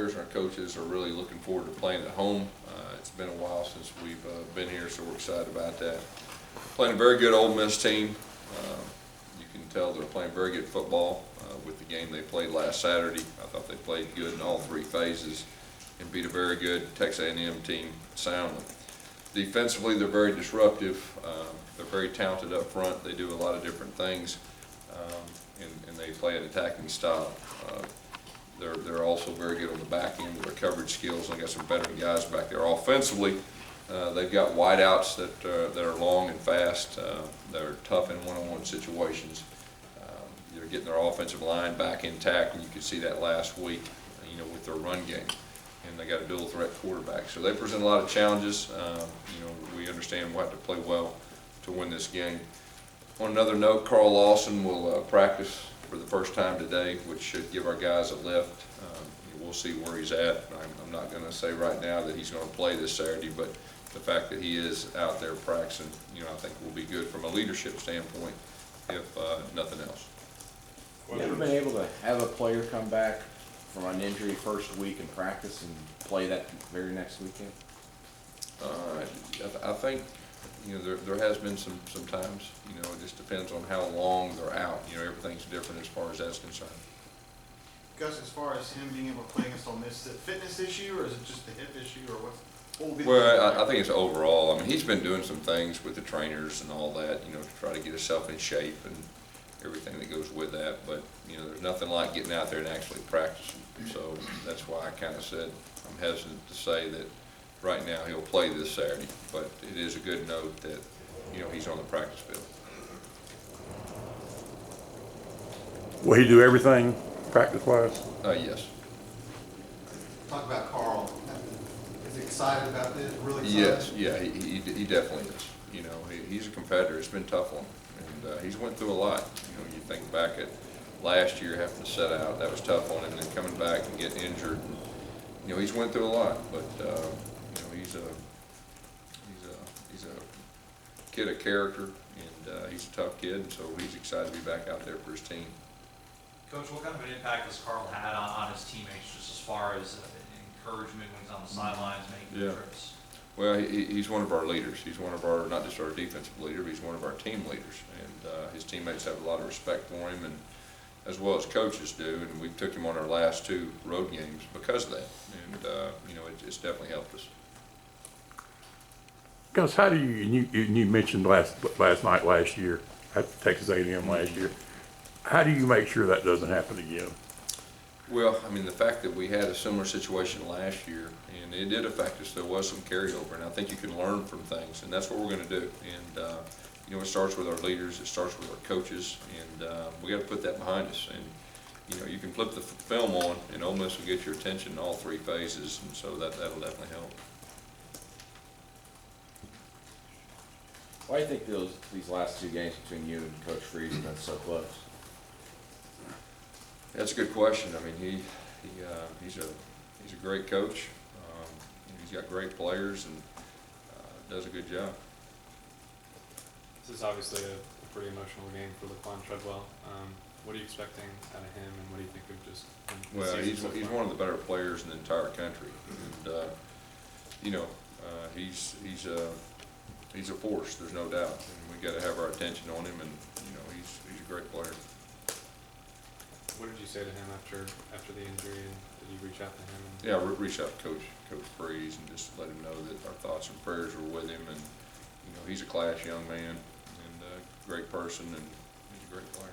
players and our coaches are really looking forward to playing at home. It's been a while since we've been here, so we're excited about that. Playing a very good Ole Miss team. You can tell they're playing very good football with the game they played last Saturday. I thought they played good in all three phases and beat a very good Texas A&M team soundly. Defensively, they're very disruptive. They're very talented up front. They do a lot of different things, and they play an attacking style. They're also very good on the back end with their coverage skills. They got some veteran guys back there. Offensively, they've got wideouts that are long and fast. They're tough in one-on-one situations. They're getting their offensive line back intact, and you could see that last week, with their run game. And they got a dual threat quarterback. So they present a lot of challenges. We understand we'll have to play well to win this game. On another note, Carl Lawson will practice for the first time today, which should give our guys a lift. We'll see where he's at. I'm not going to say right now that he's going to play this Saturday, but the fact that he is out there practicing, I think will be good from a leadership standpoint, if nothing else. You ever been able to have a player come back from an injury first week in practice and play that very next weekend? I think there has been some times. It just depends on how long they're out. Everything's different as far as that's concerned. Gus, as far as him being able to play against Ole Miss, is it a fitness issue or is it just a hip issue, or what will be? Well, I think it's overall. I mean, he's been doing some things with the trainers and all that, to try to get himself in shape and everything that goes with that. But there's nothing like getting out there and actually practicing. So that's why I kind of said I'm hesitant to say that right now he'll play this Saturday. But it is a good note that he's on the practice field. Will he do everything practice-wise? Yes. Talk about Carl. Is he excited about this? Really excited? Yes. Yeah. He definitely is. He's a competitor. It's been tough on him, and he's went through a lot. You think back at last year having to set out, that was tough on him, and then coming back and getting injured. And, he's went through a lot, but he's a kid of character, and he's a tough kid, and so he's excited to be back out there for his team. Coach, what kind of an impact has Carl had on his teammates, just as far as encouragement when he's on the sidelines making trips? Well, he's one of our leaders. He's one of our, not just our defensive leader, but he's one of our team leaders. And his teammates have a lot of respect for him, and as well as coaches do. And we took him on our last 2 road games because of that. And, it's definitely helped us. Gus, how do you mentioned last night last year, at Texas A&M last year, how do you make sure that doesn't happen again? Well, I mean, the fact that we had a similar situation last year, and it did affect us, there was some carryover, and I think you can learn from things, and that's what we're going to do. And, it starts with our leaders, it starts with our coaches, and we got to put that behind us. And, you can flip the film on, and Ole Miss will get your attention in all 3 phases, and so that'll definitely help. Why do you think these last 2 games between you and Coach Freeze have been so close? That's a good question. I mean, he's a great coach. He's got great players and does a good job. This is obviously a pretty emotional game for Laquan Treadwell. What are you expecting out of him, and what do you think of just him? Well, he's one of the better players in the entire country, and he's a force. There's no doubt, and we got to have our attention on him. And he's a great player. What did you say to him after the injury, and did you reach out to him? Yeah, reach out to Coach Freeze and just let him know that our thoughts and prayers were with him. And he's a class young man and a great person, and he's a great player.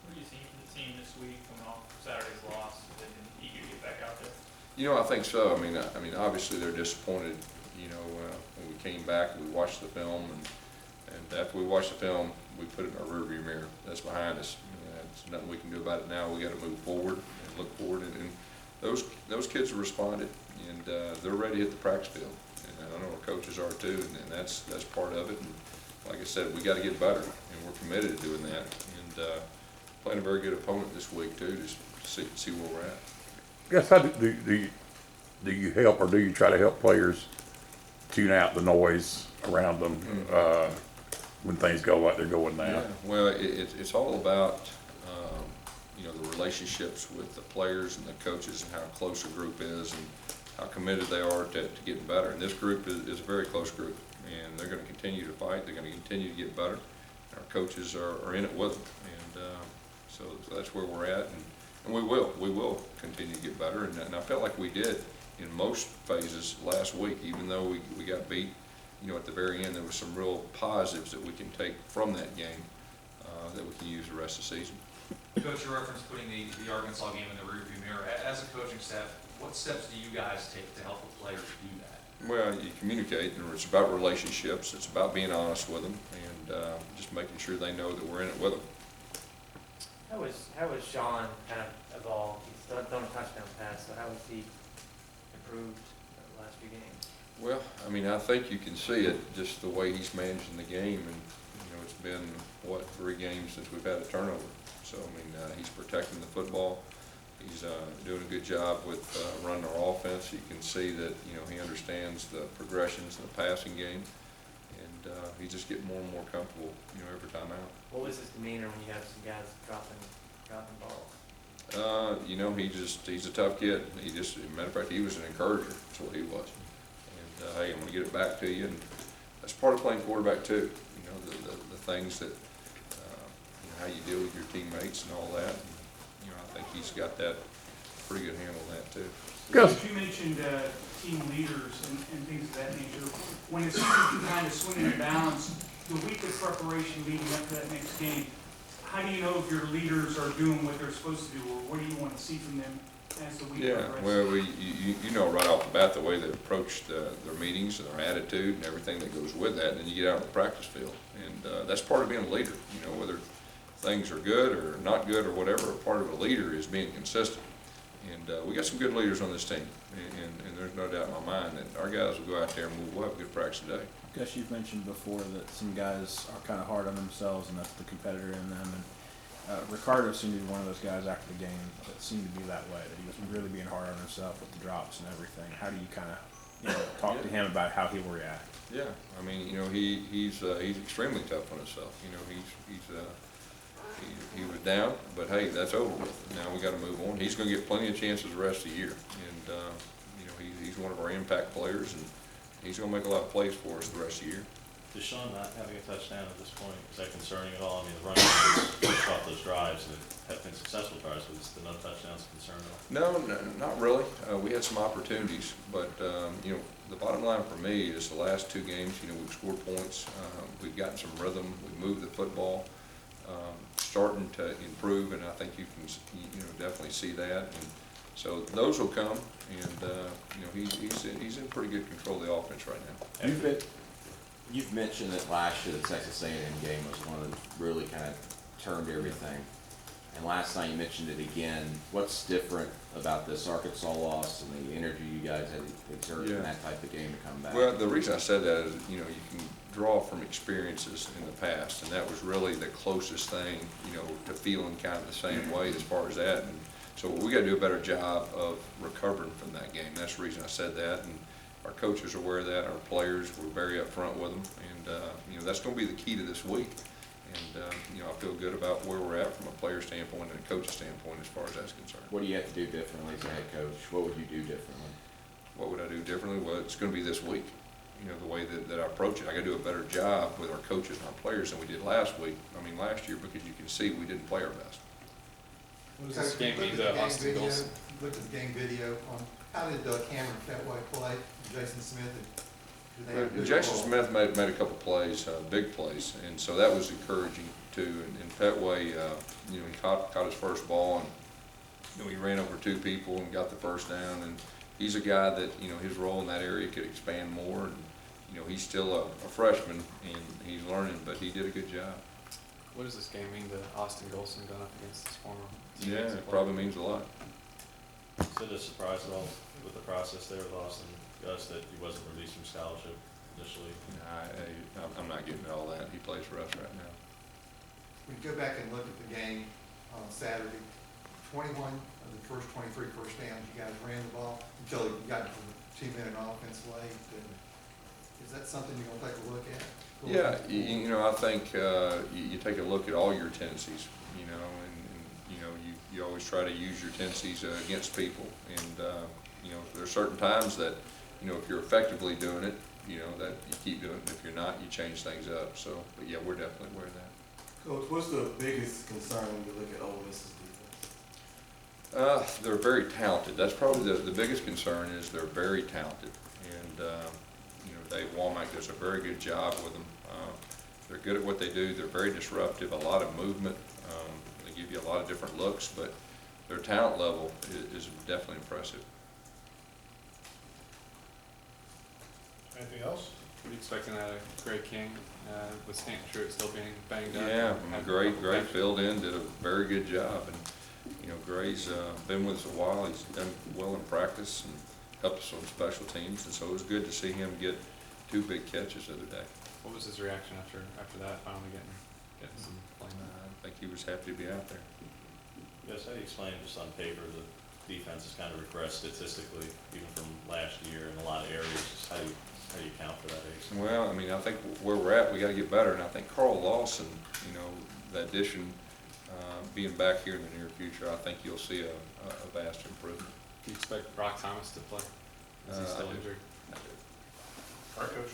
What do you see from the team this week coming off Saturday's loss? Is they eager to get back out there? I think so. I mean, obviously they're disappointed. When we came back, we watched the film, and after we watched the film, we put it in our rearview mirror. That's behind us. There's nothing we can do about it now. We got to move forward and look forward. And those kids have responded, and they're ready to hit the practice field. And I know our coaches are too, and that's part of it. And like I said, we got to get better, and we're committed to doing that. And playing a very good opponent this week too, just to see where we're at. Gus, how do you help, or do you try to help players tune out the noise around them when things go like they're going now? Yeah. Well, it's all about you know, the relationships with the players and the coaches and how close a group is and how committed they are to getting better. And this group is a very close group, and they're going to continue to fight. They're going to continue to get better. Our coaches are in it with them, and so that's where we're at, and we will continue to get better. And I felt like we did in most phases last week, even though we got beat. You know, at the very end, there was some real positives that we can take from that game that we can use the rest of the season. Coach, you referenced putting the Arkansas game in the rearview mirror. As a coaching staff, what steps do you guys take to help the players do that? Well, you communicate, and it's about relationships. It's about being honest with them, and just making sure they know that we're in it with them. How was Sean kind of evolved? He's done a touchdown pass, so how has he improved the last few games? Well, I mean, I think you can see it just the way he's managing the game, and you know, it's been what, 3 games since we've had a turnover. So I mean, he's protecting the football. He's doing a good job with running our offense. You can see that, you know, he understands the progressions in the passing game, and he's just getting more and more comfortable, you know, every time out. What was his demeanor when you have some guys dropping balls? You know, he's a tough kid. Matter of fact, he was an encourager. That's what he was. And hey, I'm going to get it back to you, and that's part of playing quarterback too. You know, the things that you know, how you deal with your teammates and all that. And, you know, I think he's got that pretty good handle on that too. Gus, You mentioned team leaders and things of that nature. When it seems to kind of swing in balance, the week of preparation leading up to that next game, how do you know if your leaders are doing what they're supposed to do, or what do you want to see from them as the week progresses? Well, you know right off the bat the way they approach their meetings and their attitude and everything that goes with that, and then you get out on the practice field. And that's part of being a leader, you know, whether things are good or not good or whatever, part of a leader is being consistent. And we got some good leaders on this team, and there's no doubt in my mind that our guys will go out there and we'll have a good practice today. Gus, you've mentioned before that some guys are kind of hard on themselves, and that's the competitor in them. And Ricardo seemed to be one of those guys after the game that seemed to be that way, that he was really being hard on himself with the drops and everything. How do you kind of, you know, talk to him about how he will react? Yeah, I mean, you know, he's extremely tough on himself. You know, he was down, but hey, that's over with. Now we got to move on. He's going to get plenty of chances the rest of the year, and you know, he's one of our impact players, and he's going to make a lot of plays for us the rest of the year. Is Sean not having a touchdown at this point, is that concerning at all? I mean, the running backs pushed off those drives and have been successful drives, but is the no touchdowns a concern at all? No, not really. We had some opportunities, but you know, the bottom line for me is the last 2 games, you know, we've scored points, we've gotten some rhythm, we've moved the football, starting to improve, and I think you can, you know, definitely see that. And so those will come, and you know, he's in pretty good control of the offense right now. You've mentioned that last year the Texas A&M game was one that really kind of turned everything. And last night you mentioned it again. What's different about this Arkansas loss and the energy you guys had exerted in that type of game to come back? Well, the reason I said that is, you know, you can draw from experiences in the past, and that was really the closest thing, you know, to feeling kind of the same way as far as that. And so we got to do a better job of recovering from that game. That's the reason I said that. And our coaches are aware of that. Our players were very upfront with them, and you know, that's going to be the key to this week. And you know, I feel good about where we're at from a player standpoint and a coach's standpoint as far as that's concerned. What do you have to do differently as a head coach? What would you do differently? What would I do differently? Well, it's going to be this week. You know, the way that I approach it, I got to do a better job with our coaches and our players than we did last week. I mean, last year, because you can see we didn't play our best. What does this game mean to Austin Golson? Looked at the game video on how did Cameron Petway play, Jason Smith? Jason Smith made a couple plays, big plays, and so that was encouraging too. And Petway, you know, he caught his first ball, and you know, he ran over 2 people and got the first down. And he's a guy that, you know, his role in that area could expand more. And you know, he's still a freshman and he's learning, but he did a good job. What does this game mean to Austin Golson going up against his former Yeah, teammates? it probably means a lot. Is it a surprise at all with the process there with Austin Gus that he wasn't released from scholarship initially? I'm not getting all that. He plays for us right now. When you go back and look at the game on Saturday, 21 of the first 23 first downs, you guys ran the ball until you got to the 2-minute offense late. Is that something you're going to take a look at? Yeah, you know, I think you take a look at all your tendencies, you know, and you know, you always try to use your tendencies against people. And, you know, there are certain times that, you know, if you're effectively doing it, you know, that you keep doing it. If you're not, you change things up. So, but yeah, we're definitely aware of that. Coach, what's the biggest concern when you look at Ole Miss's defense? They're very talented. That's probably the biggest concern is they're very talented. And, you know, Dave Womack does a very good job with them. They're good at what they do. They're very disruptive, a lot of movement. They give you a lot of different looks, but their talent level is definitely impressive. Anything else? What are you expecting out of Gray King, with Stanton Truitt still being banged up? Yeah, Had Gray a couple filled in, did a very good job. And, you know, Gray's been with us a while. He's done well in practice and helped us on special teams. And so it was good to see him get 2 big catches the other day. What was his reaction after that, finally getting some playing? I think he was happy to be out there. Yes, how do you explain just on paper, the defense has kind of regressed statistically, even from last year in a lot of areas? Just how do you account for that, Ace? Well, I mean, I think where we're at, we got to get better. And I think Carl Lawson, you know, the addition, being back here in the near future, I think you'll see a vast improvement. Do you expect Brock Thomas to play? Is he still I do. injured? I do. All right, Coach.